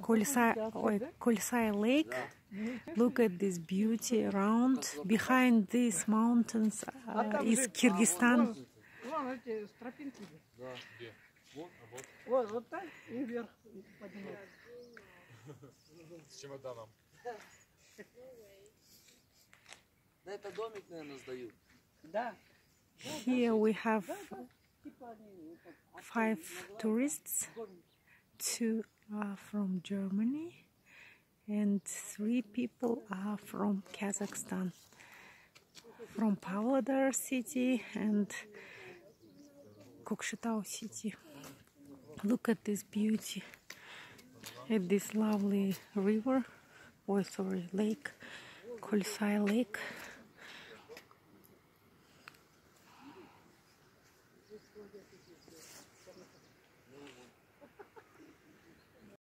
Kolsai Lake. Look at this beauty around. Behind these mountains is Kyrgyzstan. С чемоданом. Here we have 5 tourists. 2 are from Germany and 3 people are from Kazakhstan, from Pavlodar city and Kokshetau city. Look at this beauty, at this lovely river, lake, Kolsai Lake.